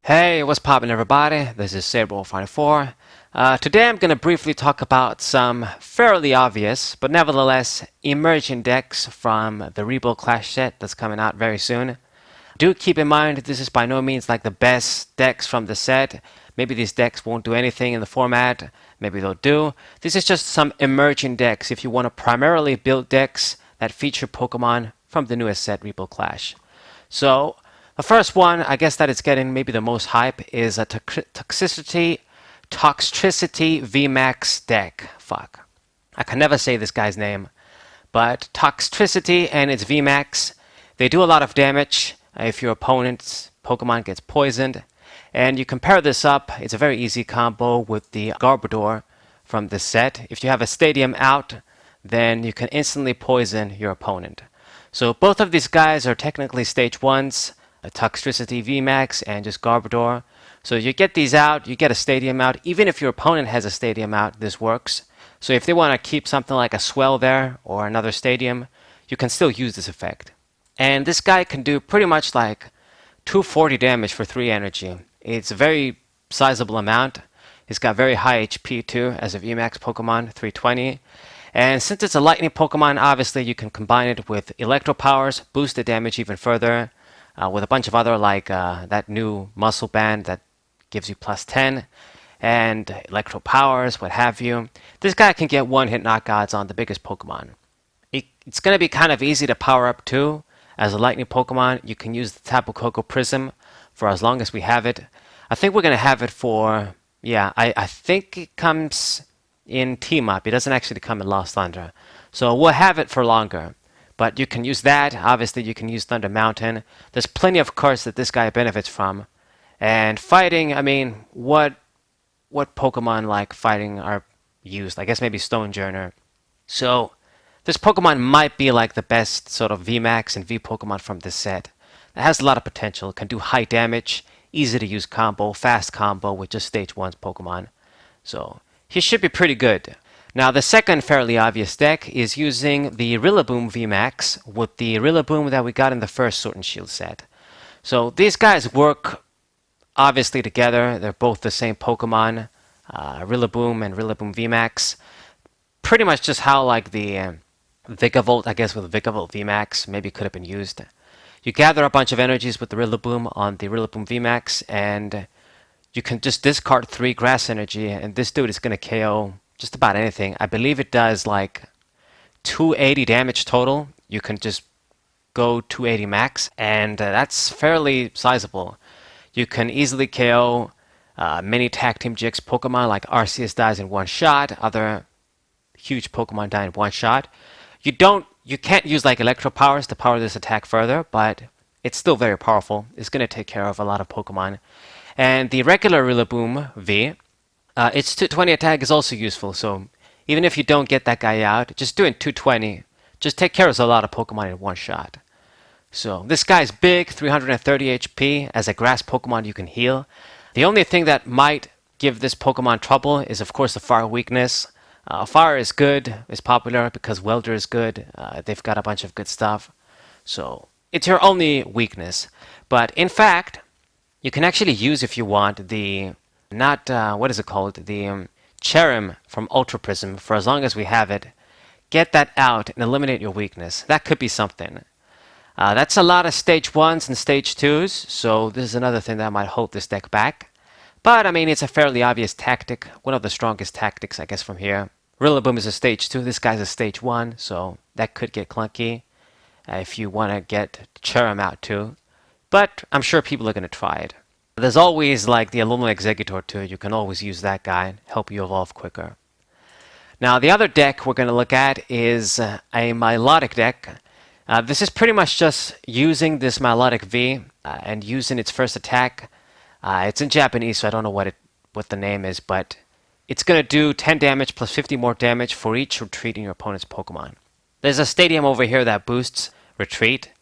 Hey, what's poppin' everybody? This is revolve. Today I'm going to briefly talk about some fairly obvious, but nevertheless emerging decks from the Revolve Clash set that's coming out very soon. Do keep in mind this is by no means like the best decks from the set. Maybe these decks won't do anything in the format, maybe they'll do. This is just some emerging decks if you want to primarily build decks that feature Pokemon from the newest set, Revolve Clash. So, the first one, I guess that it's getting maybe the most hype, is a Toxtricity vmax deck. Fuck. I can never say this guy's name. But Toxtricity and its vmax, they do a lot of damage if your opponent's Pokemon gets poisoned. And you compare this up, it's a very easy combo with the Garbodor from this set. If you have a Stadium out, then you can instantly poison your opponent. So both of these guys are technically stage 1s. A Toxtricity vmax and just Garbodor. So you get these out, you get a Stadium out. Even if your opponent has a Stadium out, this works. So if they want to keep something like a Swell there or another Stadium, you can still use this effect. And this guy can do pretty much like 240 damage for 3 energy. It's a very sizable amount. He's got very high HP too as a vmax Pokemon, 320. And since it's a lightning Pokemon, obviously you can combine it with Electro Powers, boost the damage even further. With a bunch of other like that new muscle band that gives you plus 10 and electro powers, what have you. This guy can get one-hit knockouts on the biggest Pokemon. It's going to be kind of easy to power up too. As a lightning Pokemon, you can use the Tapu Koko Prism for as long as we have it. I think we're going to have it for, I think it comes in Team Up. It doesn't actually come in Lost Thunder. So we'll have it for longer. But you can use that. Obviously, you can use Thunder Mountain. There's plenty of cards that this guy benefits from. And fighting, I mean, what Pokemon like fighting are used? I guess maybe Stonejourner. So this Pokemon might be like the best sort of VMAX and V Pokemon from this set. It has a lot of potential. It can do high damage, easy to use combo, fast combo with just stage 1's Pokemon. So he should be pretty good. Now, the second fairly obvious deck is using the Rillaboom VMAX with the Rillaboom that we got in the first Sword and Shield set. So these guys work obviously together. They're both the same Pokemon, Rillaboom and Rillaboom VMAX. Pretty much just how like the Vigavolt, I guess with Vigavolt VMAX, maybe could have been used. You gather a bunch of energies with the Rillaboom on the Rillaboom VMAX, and you can just discard 3 grass energy, and this dude is going to KO just about anything. I believe it does like 280 damage total. You can just go 280 max, and that's fairly sizable. You can easily KO many Tag Team GX Pokemon like Arceus dies in one shot, other huge Pokemon die in one shot. You can't use like Electro Powers to power this attack further, but it's still very powerful. It's going to take care of a lot of Pokemon. And the regular Rillaboom V, its 220 attack is also useful, so even if you don't get that guy out, just doing 220 just take care of a lot of Pokemon in one shot. So this guy's big, 330 HP. As a grass Pokemon, you can heal. The only thing that might give this Pokemon trouble is, of course, the fire weakness. Fire is good, is popular because Welder is good. They've got a bunch of good stuff. So it's your only weakness. But in fact, you can actually use, if you want, the what is it called? The Cherrim from Ultra Prism, for as long as we have it. Get that out and eliminate your weakness. That could be something. That's a lot of stage 1s and stage 2s, so this is another thing that might hold this deck back. But, I mean, it's a fairly obvious tactic. One of the strongest tactics, I guess, from here. Rillaboom is a stage 2. This guy's a stage 1, so that could get clunky if you want to get Cherrim out too. But I'm sure people are going to try it. There's always like the Alolan Exeggutor too. You can always use that guy, help you evolve quicker. Now the other deck we're going to look at is a Milotic deck. This is pretty much just using this Milotic V and using its first attack. It's in Japanese, so I don't know what the name is, but it's going to do 10 damage plus 50 more damage for each retreat in your opponent's Pokemon. There's a Stadium over here that boosts retreat,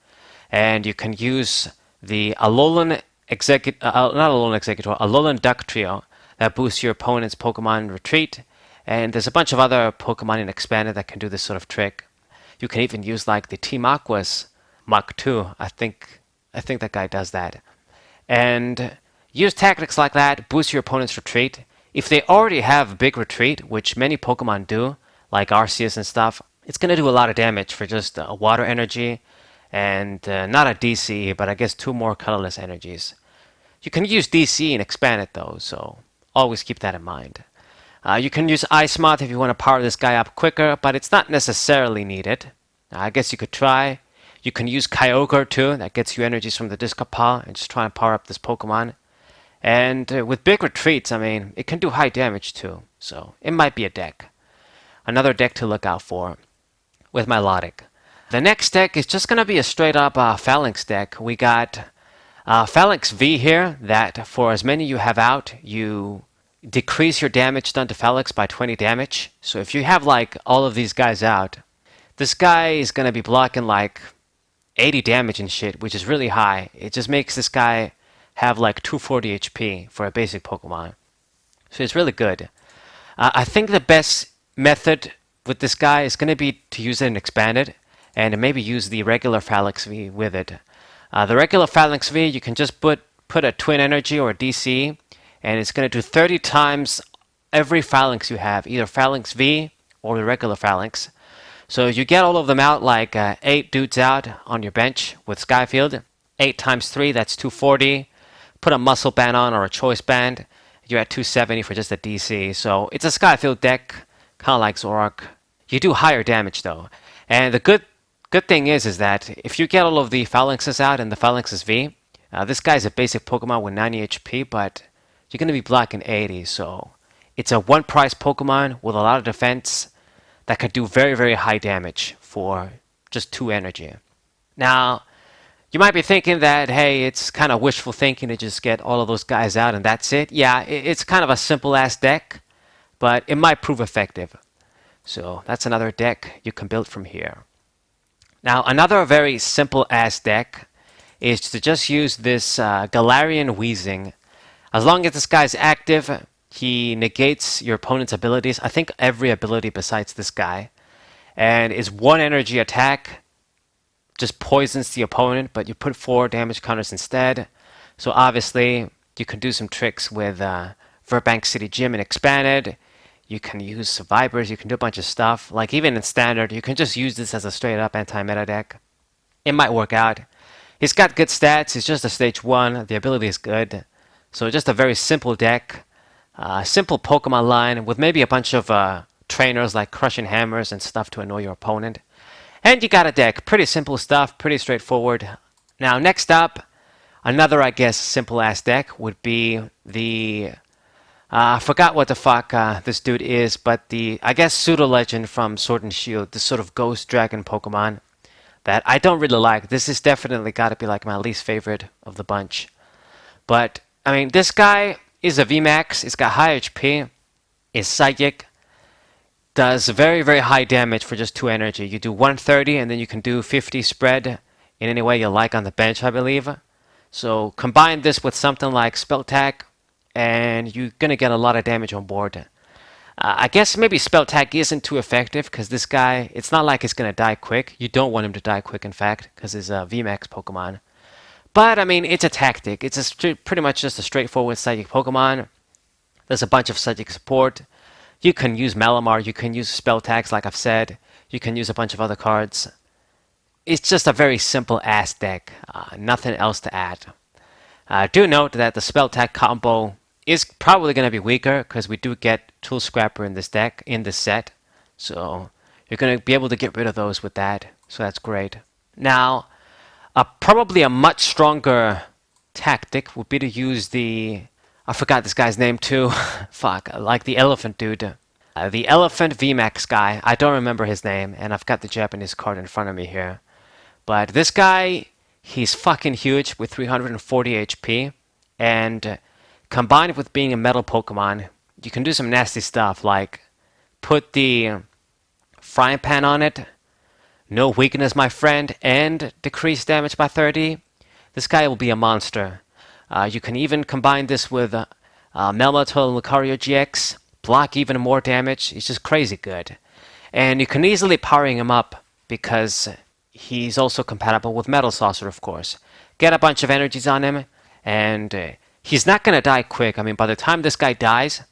and you can use the Alolan Alolan Duck Trio that boosts your opponent's Pokemon retreat. And there's a bunch of other Pokemon in Expanded that can do this sort of trick. You can even use like the Team Aqua's Mach 2. I think that guy does that. And Use tactics like that, boost your opponent's retreat. If they already have big retreat, which many Pokemon do, like Arceus and stuff, it's going to do a lot of damage for just a water energy and not a DC, but I guess 2 more colorless energies. You can use DC and expand it though, so always keep that in mind. You can use Ice Moth if you want to power this guy up quicker, but it's not necessarily needed. I guess you could try. You can use Kyogre too, that gets you energies from the discard pile, and just try and power up this Pokemon. And with big retreats, I mean, it can do high damage too, so it might be a deck. Another deck to look out for with Milotic. The next deck is just going to be a straight up Phalanx deck. We got Phalanx V here, that for as many you have out, you decrease your damage done to Phalanx by 20 damage. So if you have like all of these guys out, this guy is going to be blocking like 80 damage and shit, which is really high. It just makes this guy have like 240 HP for a basic Pokemon. So it's really good. I think the best method with this guy is going to be to use it and expand it, and maybe use the regular Phalanx V with it. The regular Phalanx V, you can just put a Twin Energy or a DC, and it's going to do 30 times every Phalanx you have, either Phalanx V or the regular Phalanx. So you get all of them out, like 8 dudes out on your bench with Skyfield. 8 times 3, that's 240. Put a Muscle Band on or a Choice Band, you're at 270 for just a DC. So it's a Skyfield deck, kind of like Zoroark. You do higher damage though. And the good thing is that if you get all of the Phalanxes out and the Phalanxes V, this guy's a basic Pokemon with 90 HP, but you're going to be blocking 80. So it's a one-price Pokemon with a lot of defense that could do very, very high damage for just 2 energy. Now, you might be thinking that, hey, it's kind of wishful thinking to just get all of those guys out and that's it. Yeah, it's kind of a simple-ass deck, but it might prove effective. So that's another deck you can build from here. Now, another very simple-ass deck is to just use this Galarian Weezing. As long as this guy's active, he negates your opponent's abilities. I think every ability besides this guy. And is 1 energy attack, just poisons the opponent, but you put 4 damage counters instead. So obviously, you can do some tricks with Verbank City Gym and Expanded. You can use Survivors, you can do a bunch of stuff. Like even in Standard, you can just use this as a straight up anti-meta deck. It might work out. He's got good stats, he's just a stage 1, the ability is good. So just a very simple deck. Simple Pokemon line with maybe a bunch of trainers like Crushing Hammers and stuff to annoy your opponent. And you got a deck. Pretty simple stuff, pretty straightforward. Now next up, another I guess simple ass deck would be the I forgot what the fuck this dude is, but the I guess pseudo legend from Sword and Shield, this sort of ghost dragon Pokemon that I don't really like. This is definitely got to be like my least favorite of the bunch. But I mean, this guy is a VMAX. It's got high HP. Is psychic. Does very, very high damage for just 2 energy. You do 130 and then you can do 50 spread in any way you like on the bench, I believe. So combine this with something like Spell Tag and you're going to get a lot of damage on board. I guess maybe Spell Tag isn't too effective because this guy, it's not like he's going to die quick. You don't want him to die quick, in fact, because he's a VMAX Pokemon. But, I mean, it's a tactic. It's pretty much just a straightforward Psychic Pokemon. There's a bunch of Psychic support. You can use Malamar, you can use Spell Tags like I've said, you can use a bunch of other cards. It's just a very simple ass deck, nothing else to add. Do note that the Spell Tag combo is probably going to be weaker because we do get Tool Scrapper in this deck, in this set. So you're going to be able to get rid of those with that, so that's great. Now, probably a much stronger tactic would be to use the I forgot this guy's name too. Fuck, like the elephant dude. The elephant VMAX guy. I don't remember his name, and I've got the Japanese card in front of me here. But this guy, he's fucking huge with 340 HP, and combined with being a metal Pokemon, you can do some nasty stuff like put the frying pan on it, no weakness my friend, and decrease damage by 30. This guy will be a monster. You can even combine this with Melmetal and Lucario GX, block even more damage. He's just crazy good. And you can easily power him up because he's also compatible with Metal Saucer, of course. Get a bunch of energies on him, and He's not going to die quick. I mean, by the time this guy dies,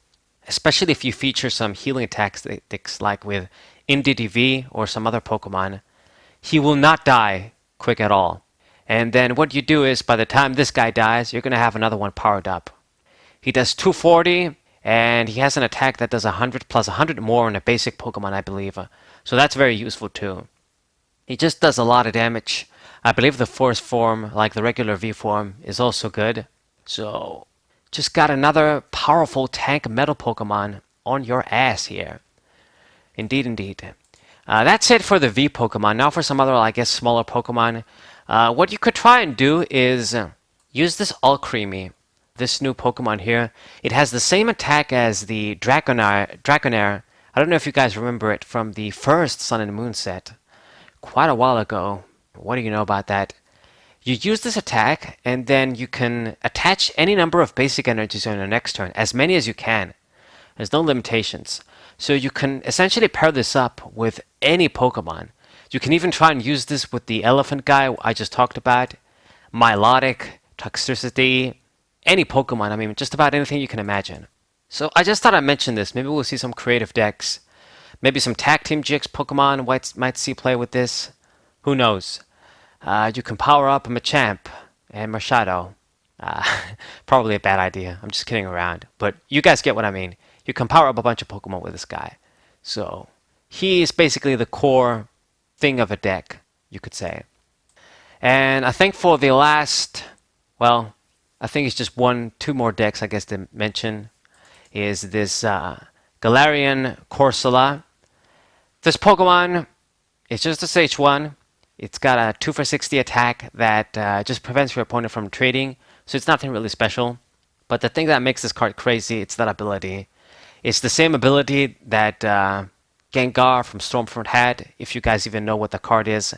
especially if you feature some healing tactics like with IndiDV or some other Pokemon, he will not die quick at all. And then what you do is, by the time this guy dies, you're going to have another one powered up. He does 240, and he has an attack that does 100 plus 100 more in a basic Pokemon, I believe. So that's very useful too. He just does a lot of damage. I believe the Force form, like the regular V form, is also good. So, just got another powerful tank metal Pokemon on your ass here. Indeed, indeed. That's it for the V Pokemon. Now for some other, I guess, smaller Pokemon. What you could try and do is use this Alcremie, this new Pokemon here. It has the same attack as the Dragonair. I don't know if you guys remember it from the first Sun and Moon set. Quite a while ago. What do you know about that? You use this attack, and then you can attach any number of basic energies on your next turn, as many as you can. There's no limitations. So you can essentially pair this up with any Pokemon. You can even try and use this with the elephant guy I just talked about, Milotic, Toxtricity, any Pokemon. I mean, just about anything you can imagine. So I just thought I'd mention this. Maybe we'll see some creative decks. Maybe some Tag Team GX Pokemon might see play with this. Who knows? You can power up a Machamp and Marshadow. Probably a bad idea. I'm just kidding around. But you guys get what I mean. You can power up a bunch of Pokemon with this guy. So, he is basically the core thing of a deck, you could say. And I think for the last, well, I think it's just two more decks, I guess, to mention, is this Galarian Corsola. This Pokemon is just a Stage 1. It's got a 2 for 60 attack that just prevents your opponent from trading, so it's nothing really special. But the thing that makes this card crazy, it's that ability. It's the same ability that Gengar from Stormfront had, if you guys even know what the card is.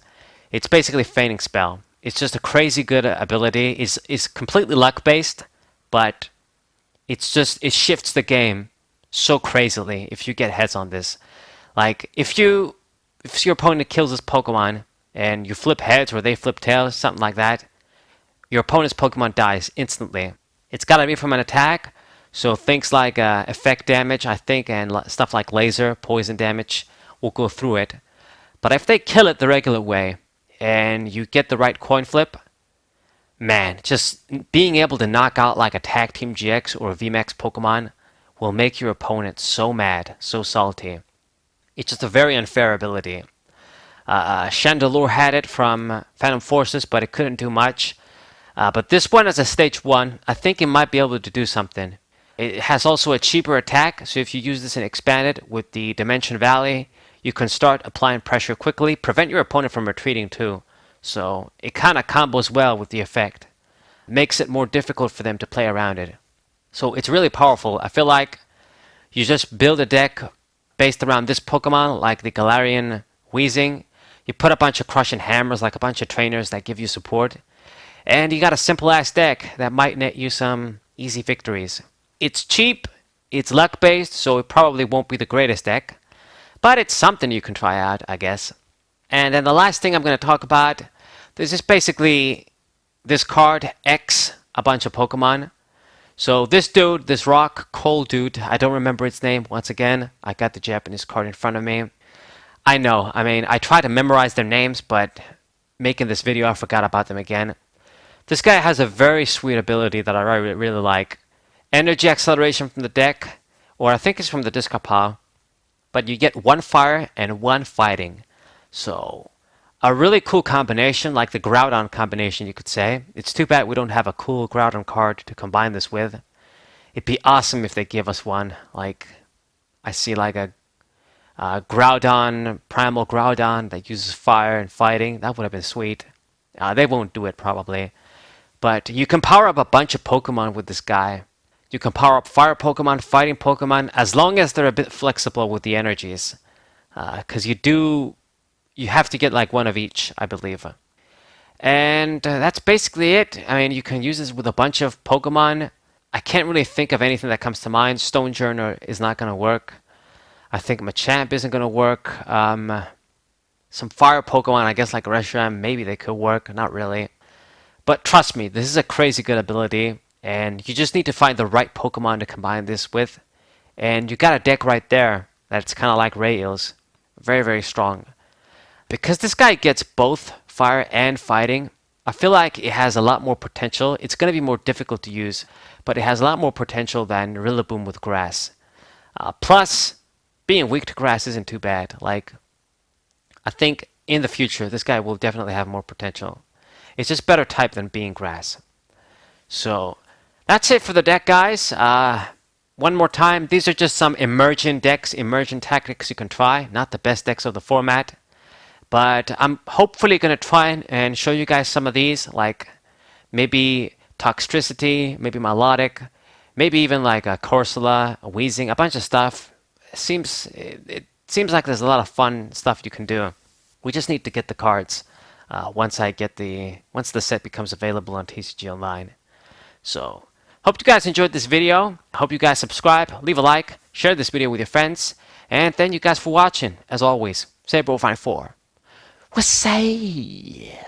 It's basically Feigning Spell. It's just a crazy good ability. It's completely luck-based, but it shifts the game so crazily if you get heads on this. Like, if your opponent kills this Pokemon, and you flip heads or they flip tails, something like that, your opponent's Pokemon dies instantly. It's got to be from an attack, so things like effect damage, I think, and stuff like laser, poison damage will go through it. But if they kill it the regular way, and you get the right coin flip, man, just being able to knock out like a Tag Team GX or a VMAX Pokemon will make your opponent so mad, so salty. It's just a very unfair ability. Chandelure had it from Phantom Forces, but it couldn't do much. But this one is a Stage 1. I think it might be able to do something. It has also a cheaper attack, so if you use this and expand it with the Dimension Valley, you can start applying pressure quickly, prevent your opponent from retreating too. So it kind of combos well with the effect. Makes it more difficult for them to play around it. So it's really powerful. I feel like you just build a deck based around this Pokemon, like the Galarian Weezing. You put a bunch of crushing hammers, like a bunch of trainers that give you support. And you got a simple-ass deck that might net you some easy victories. It's cheap, it's luck-based, so it probably won't be the greatest deck. But it's something you can try out, I guess. And then the last thing I'm going to talk about, this is basically this card, X, a bunch of Pokemon. So this dude, this rock cold dude, I don't remember its name. Once again, I got the Japanese card in front of me. I know, I mean, I tried to memorize their names, but making this video, I forgot about them again. This guy has a very sweet ability that I really like. Energy acceleration from the deck, or I think it's from the discard pile. But you get 1 fire and 1 fighting. So, a really cool combination, like the Groudon combination, you could say. It's too bad we don't have a cool Groudon card to combine this with. It'd be awesome if they give us one. Like, I see like a Groudon, Primal Groudon that uses fire and fighting. That would have been sweet. They won't do it probably. But you can power up a bunch of Pokemon with this guy. You can power up fire Pokemon, fighting Pokemon, as long as they're a bit flexible with the energies. Because you have to get like one of each, I believe. And that's basically it. I mean, you can use this with a bunch of Pokemon. I can't really think of anything that comes to mind. Stonejourner is not going to work. I think Machamp isn't going to work. Some fire Pokemon, I guess like Reshiram, maybe they could work. Not really. But trust me, this is a crazy good ability. And you just need to find the right Pokemon to combine this with. And you got a deck right there that's kind of like Ray Eels. Very, very strong. Because this guy gets both fire and fighting, I feel like it has a lot more potential. It's going to be more difficult to use, but it has a lot more potential than Rillaboom with grass. Plus, being weak to grass isn't too bad. Like, I think in the future, this guy will definitely have more potential. It's just better type than being grass. So, that's it for the deck, guys. One more time, these are just some emergent decks, emergent tactics you can try. Not the best decks of the format. But I'm hopefully going to try and show you guys some of these, like maybe Toxtricity, maybe Melodic, maybe even like a Corsola, a Weezing, a bunch of stuff. It seems like there's a lot of fun stuff you can do. We just need to get the cards once the set becomes available on TCG Online. So, hope you guys enjoyed this video. Hope you guys subscribe, leave a like, share this video with your friends, and thank you guys for watching. As always, Saber 4. We'll say.